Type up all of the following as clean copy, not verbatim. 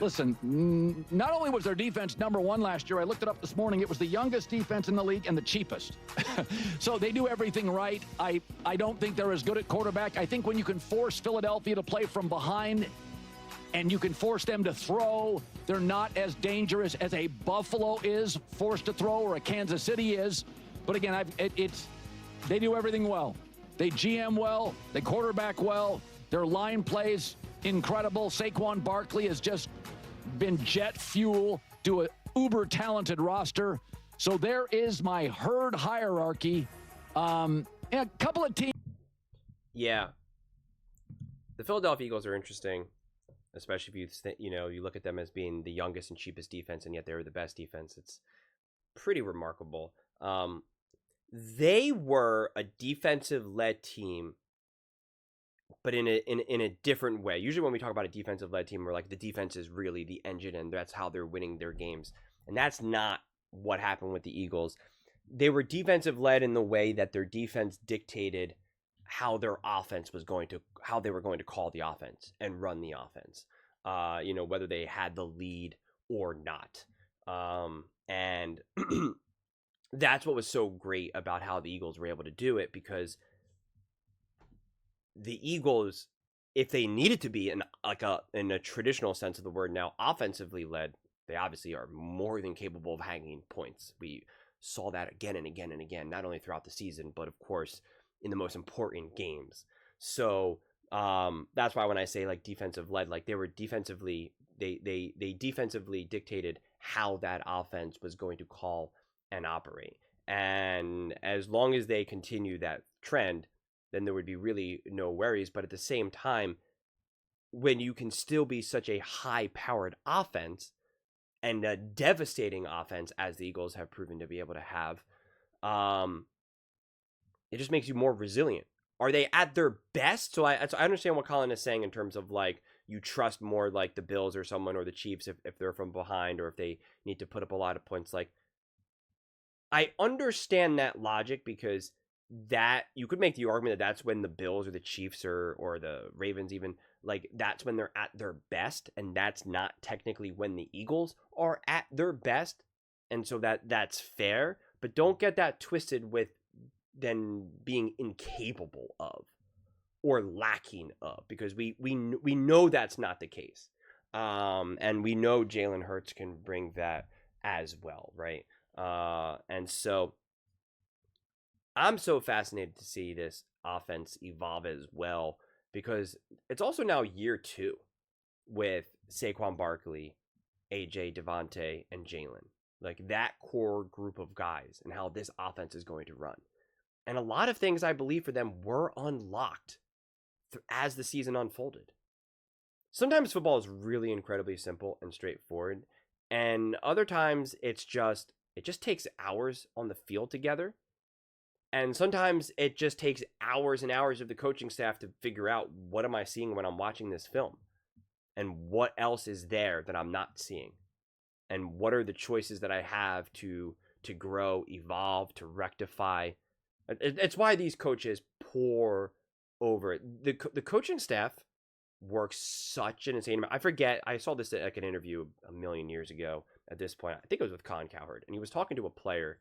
Listen, not only was their defense number one last year, I looked it up this morning, it was the youngest defense in the league and the cheapest. So they do everything right. I don't think they're as good at quarterback. I think when you can force Philadelphia to play from behind and you can force them to throw, they're not as dangerous as a Buffalo is forced to throw or a Kansas City is. But again, they do everything well. They GM well, they quarterback well, their line plays incredible. Saquon Barkley has just been jet fuel to an uber-talented roster. So there is my herd hierarchy. A couple of teams. Yeah. The Philadelphia Eagles are interesting, especially if you look at them as being the youngest and cheapest defense, and yet they're the best defense. It's pretty remarkable. They were a defensive-led team, but in a different way. Usually when we talk about a defensive-led team, we're like, the defense is really the engine, and that's how they're winning their games. And that's not what happened with the Eagles. They were defensive-led in the way that their defense dictated how their offense was how they were going to call the offense and run the offense. Whether they had the lead or not. And that's what was so great about how the Eagles were able to do it, because the Eagles, if they needed to be in a traditional sense of the word now, offensively led, they obviously are more than capable of hanging points. We saw that again and again and again, not only throughout the season, but of course in the most important games. So that's why when I say like defensive led, like they were defensively, they defensively dictated how that offense was going to call and operate. And as long as they continue that trend, then there would be really no worries. But at the same time, when you can still be such a high-powered offense and a devastating offense, as the Eagles have proven to be able to have, it just makes you more resilient. Are they at their best? So I understand what Colin is saying in terms of like you trust more like the Bills or someone or the Chiefs if they're from behind or if they need to put up a lot of points. Like, I understand that logic, because that you could make the argument that that's when the Bills or the Chiefs or the Ravens even, like, that's when they're at their best, and that's not technically when the Eagles are at their best. And so that's fair, but don't get that twisted with then being incapable of or lacking of, because we know that's not the case. And we know Jalen Hurts can bring that as well, right? And so I'm so fascinated to see this offense evolve as well, because it's also now year 2 with Saquon Barkley, AJ, Devontae, and Jalen. Like that core group of guys and how this offense is going to run. And a lot of things I believe for them were unlocked as the season unfolded. Sometimes football is really incredibly simple and straightforward. And other times it just takes hours on the field together. And sometimes it just takes hours and hours of the coaching staff to figure out, what am I seeing when I'm watching this film? And what else is there that I'm not seeing? And what are the choices that I have to grow, evolve, to rectify? It's why these coaches pour over it. The coaching staff works such an insane amount. I forget, I saw this at like an interview a million years ago at this point. I think it was with Colin Cowherd. And he was talking to a player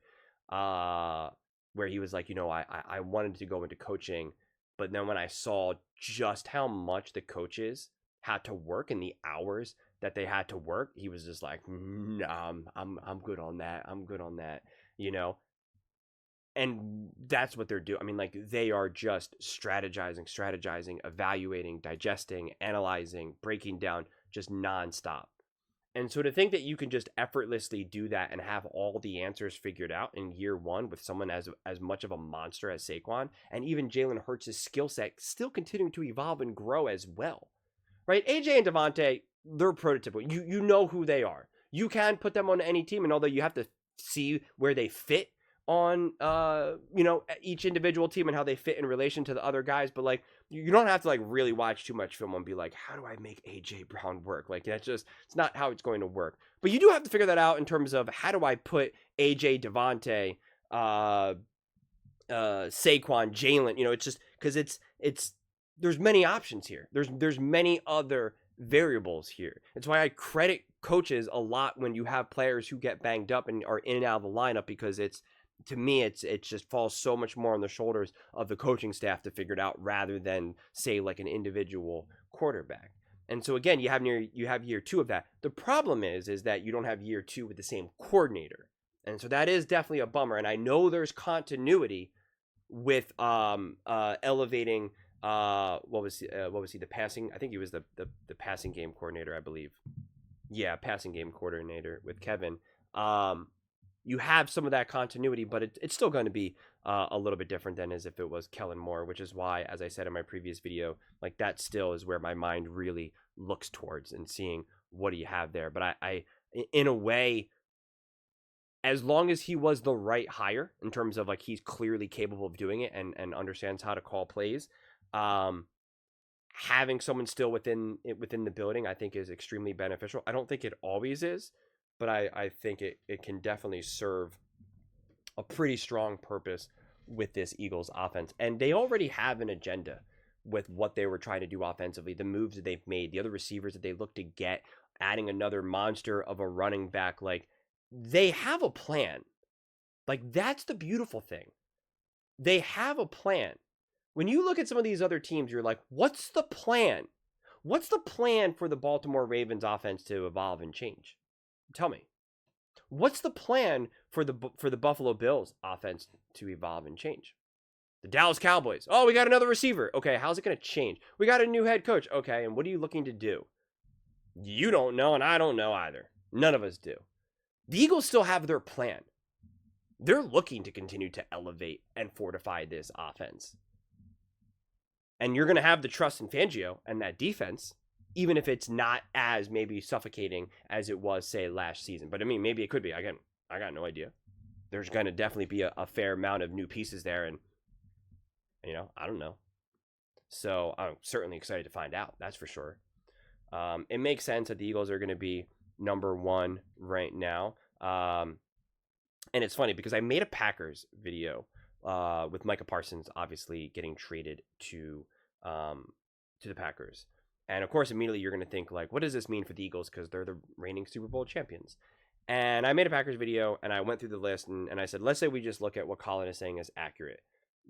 where he was like, I wanted to go into coaching, but then when I saw just how much the coaches had to work and the hours that they had to work, he was just like, nah, I'm good on that. I'm good on that, And that's what they're doing. I mean, like, they are just strategizing, evaluating, digesting, analyzing, breaking down, just nonstop. And so to think that you can just effortlessly do that and have all the answers figured out in year 1 with someone as much of a monster as Saquon, and even Jalen Hurts' skill set still continuing to evolve and grow as well, right? AJ and Devontae, they're prototypical. You know who they are. You can put them on any team, and although you have to see where they fit on each individual team and how they fit in relation to the other guys, but like you don't have to like really watch too much film and be like, how do I make AJ Brown work? Like it's not how it's going to work. But you do have to figure that out in terms of, how do I put AJ, Devontae, Saquon, Jalen, it's just because it's there's many options here. There's many other variables here. It's why I credit coaches a lot when you have players who get banged up and are in and out of the lineup, because to me, it just falls so much more on the shoulders of the coaching staff to figure it out rather than, say, like an individual quarterback. And so again, you have year 2 of that. The problem is that you don't have year 2 with the same coordinator. And so that is definitely a bummer. And I know there's continuity with elevating what was he, the passing, I think he was the passing game coordinator, I believe. Yeah, passing game coordinator with Kevin. You have some of that continuity, but it's still going to be a little bit different than as if it was Kellen Moore, which is why, as I said in my previous video, like that still is where my mind really looks towards and seeing what do you have there. But I in a way, as long as he was the right hire in terms of like he's clearly capable of doing it and understands how to call plays, having someone still within the building, I think, is extremely beneficial. I don't think it always is, but I think it can definitely serve a pretty strong purpose with this Eagles offense. And they already have an agenda with what they were trying to do offensively, the moves that they've made, the other receivers that they look to get, adding another monster of a running back. Like, they have a plan. Like, that's the beautiful thing. They have a plan. When you look at some of these other teams, you're like, what's the plan? What's the plan for the Baltimore Ravens offense to evolve and change? Tell me. What's the plan for the Buffalo Bills offense to evolve and change? The Dallas Cowboys. Oh, we got another receiver. Okay, how's it going to change? We got a new head coach. Okay, and what are you looking to do? You don't know, and I don't know either. None of us do. The Eagles still have their plan. They're looking to continue to elevate and fortify this offense. And you're going to have the trust in Fangio and that defense, even if it's not as maybe suffocating as it was, say, last season. But I mean, maybe it could be. Again, I got no idea. There's going to definitely be a fair amount of new pieces there. And, I don't know. So I'm certainly excited to find out. That's for sure. It makes sense that the Eagles are going to be number 1 right now. And it's funny because I made a Packers video with Micah Parsons obviously getting traded to the Packers. And of course, immediately you're going to think, like, what does this mean for the Eagles? Because they're the reigning Super Bowl champions. And I made a Packers video and I went through the list and I said, let's say we just look at what Colin is saying is accurate,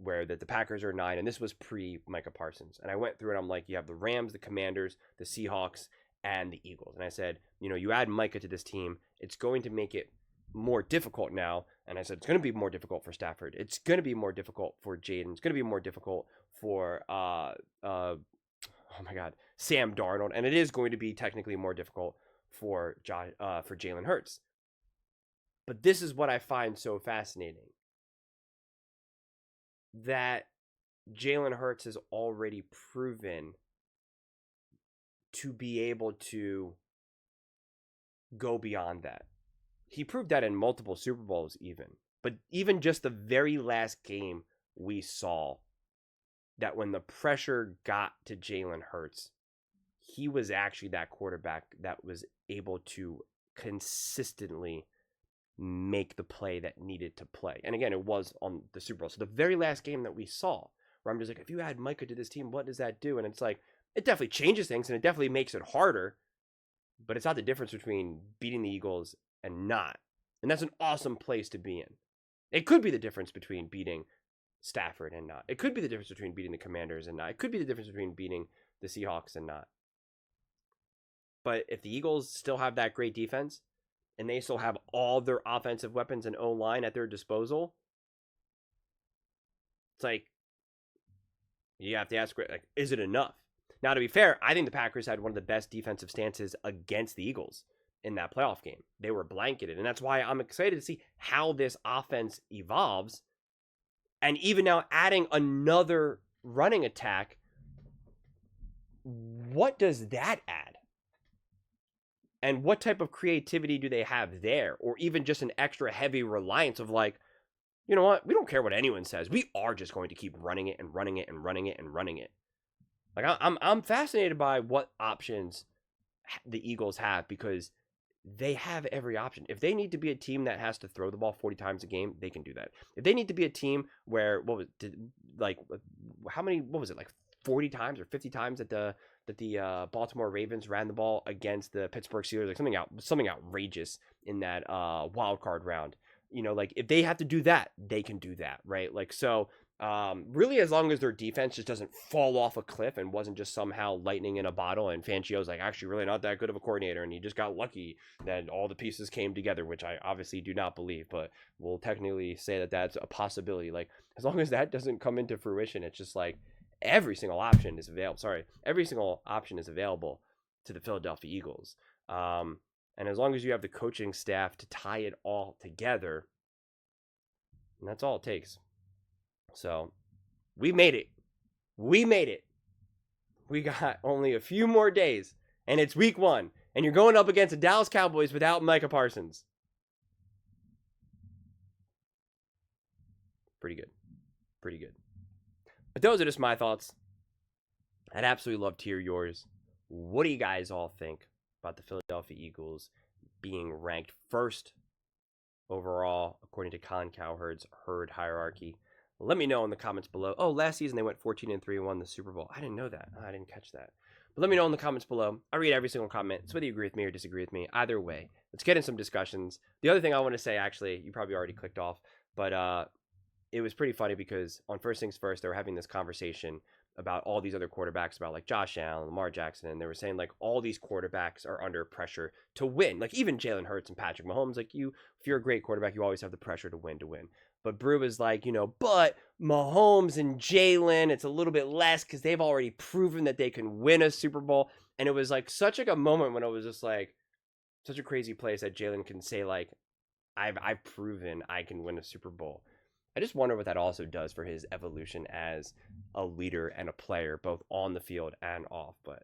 where that the Packers are 9, and this was pre Micah Parsons. And I went through it. I'm like, you have the Rams, the Commanders, the Seahawks, and the Eagles. And I said, you add Micah to this team, it's going to make it more difficult now. And I said, it's going to be more difficult for Stafford. It's going to be more difficult for Jaden. It's going to be more difficult for, Sam Darnold. And it is going to be technically more difficult for Jalen Hurts. But this is what I find so fascinating. That Jalen Hurts has already proven to be able to go beyond that. He proved that in multiple Super Bowls even. But even just the very last game we saw that when the pressure got to Jalen Hurts, he was actually that quarterback that was able to consistently make the play that needed to play. And again, it was on the Super Bowl. So the very last game that we saw, where I'm just like, if you add Micah to this team, what does that do? And it's like, it definitely changes things and it definitely makes it harder, but it's not the difference between beating the Eagles and not. And that's an awesome place to be in. It could be the difference between beating Stafford and not. It could be the difference between beating the Commanders and not. It could be the difference between beating the Seahawks and not. But if the Eagles still have that great defense and they still have all their offensive weapons and O-line at their disposal, it's like, you have to ask, like, is it enough? Now, to be fair, I think the Packers had one of the best defensive stances against the Eagles in that playoff game. They were blanketed, and that's why I'm excited to see how this offense evolves. And even now, adding another running attack, what does that add? And what type of creativity do they have there? Or even just an extra heavy reliance of like, you know what? We don't care what anyone says. We are just going to keep running it and running it and running it and running it. Like, I'm fascinated by what options the Eagles have, because they have every option. If they need to be a team that has to throw the ball 40 times a game, they can do that. If they need to be a team where, like 40 times or 50 times that the Baltimore Ravens ran the ball against the Pittsburgh Steelers, like something outrageous in that wild card round. You know, like if they have to do that, they can do that, right? Like so. Really, as long as their defense just doesn't fall off a cliff and wasn't just somehow lightning in a bottle, and Fangio's like actually really not that good of a coordinator, and he just got lucky that all the pieces came together, which I obviously do not believe, but we'll technically say that that's a possibility. Like as long as that doesn't come into fruition, it's just like every single option is available. Every single option is available to the Philadelphia Eagles. And as long as you have the coaching staff to tie it all together, and that's all it takes. So we made it. We made it. We got only a few more days, and it's week 1, and you're going up against the Dallas Cowboys without Micah Parsons. Pretty good. Pretty good. But those are just my thoughts. I'd absolutely love to hear yours. What do you guys all think about the Philadelphia Eagles being ranked first overall, according to Colin Cowherd's herd hierarchy? Let me know in the comments below. Oh, last season they went 14-3 and won the Super Bowl. I didn't know that. I didn't catch that. But let me know in the comments below. I read every single comment. So whether you agree with me or disagree with me, either way, let's get in some discussions. The other thing I want to say, actually, you probably already clicked off, but it was pretty funny because on First Things First, they were having this conversation about all these other quarterbacks, about like Josh Allen, Lamar Jackson, and they were saying like all these quarterbacks are under pressure to win. Like even Jalen Hurts and Patrick Mahomes, like if you're a great quarterback, you always have the pressure to win. But Brew is like, but Mahomes and Jalen, it's a little bit less because they've already proven that they can win a Super Bowl. And it was like such like a moment when it was just like such a crazy place that Jalen can say like, I've proven I can win a Super Bowl. I just wonder what that also does for his evolution as a leader and a player, both on the field and off. But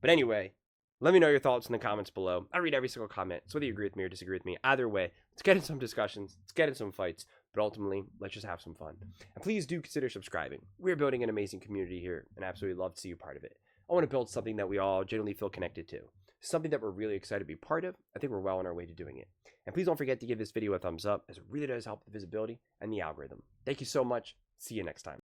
anyway, let me know your thoughts in the comments below. I read every single comment, so whether you agree with me or disagree with me, either way, let's get in some discussions, let's get in some fights, but ultimately, let's just have some fun. And please do consider subscribing. We're building an amazing community here, and I absolutely love to see you part of it. I want to build something that we all genuinely feel connected to, something that we're really excited to be part of. I think we're well on our way to doing it. And please don't forget to give this video a thumbs up, as it really does help the visibility and the algorithm. Thank you so much. See you next time.